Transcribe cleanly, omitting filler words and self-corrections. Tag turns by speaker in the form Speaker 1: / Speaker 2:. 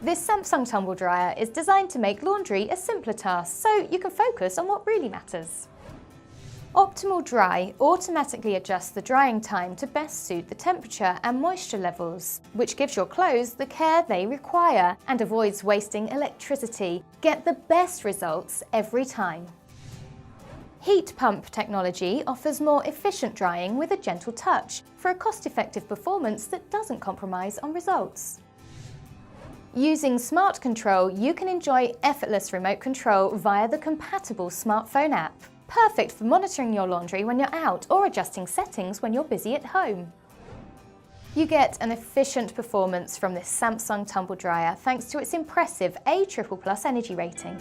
Speaker 1: This Samsung tumble dryer is designed to make laundry a simpler task so you can focus on what really matters. OptimalDry automatically adjusts the drying time to best suit the temperature and moisture levels, which gives your clothes the care they require and avoids wasting electricity. Get the best results every time. Heat pump technology offers more efficient drying with a gentle touch for a cost-effective performance that doesn't compromise on results. Using Smart Control, you can enjoy effortless remote control via the compatible smartphone app. Perfect for monitoring your laundry when you're out or adjusting settings when you're busy at home. You get an efficient performance from this Samsung tumble dryer thanks to its impressive A++ energy rating.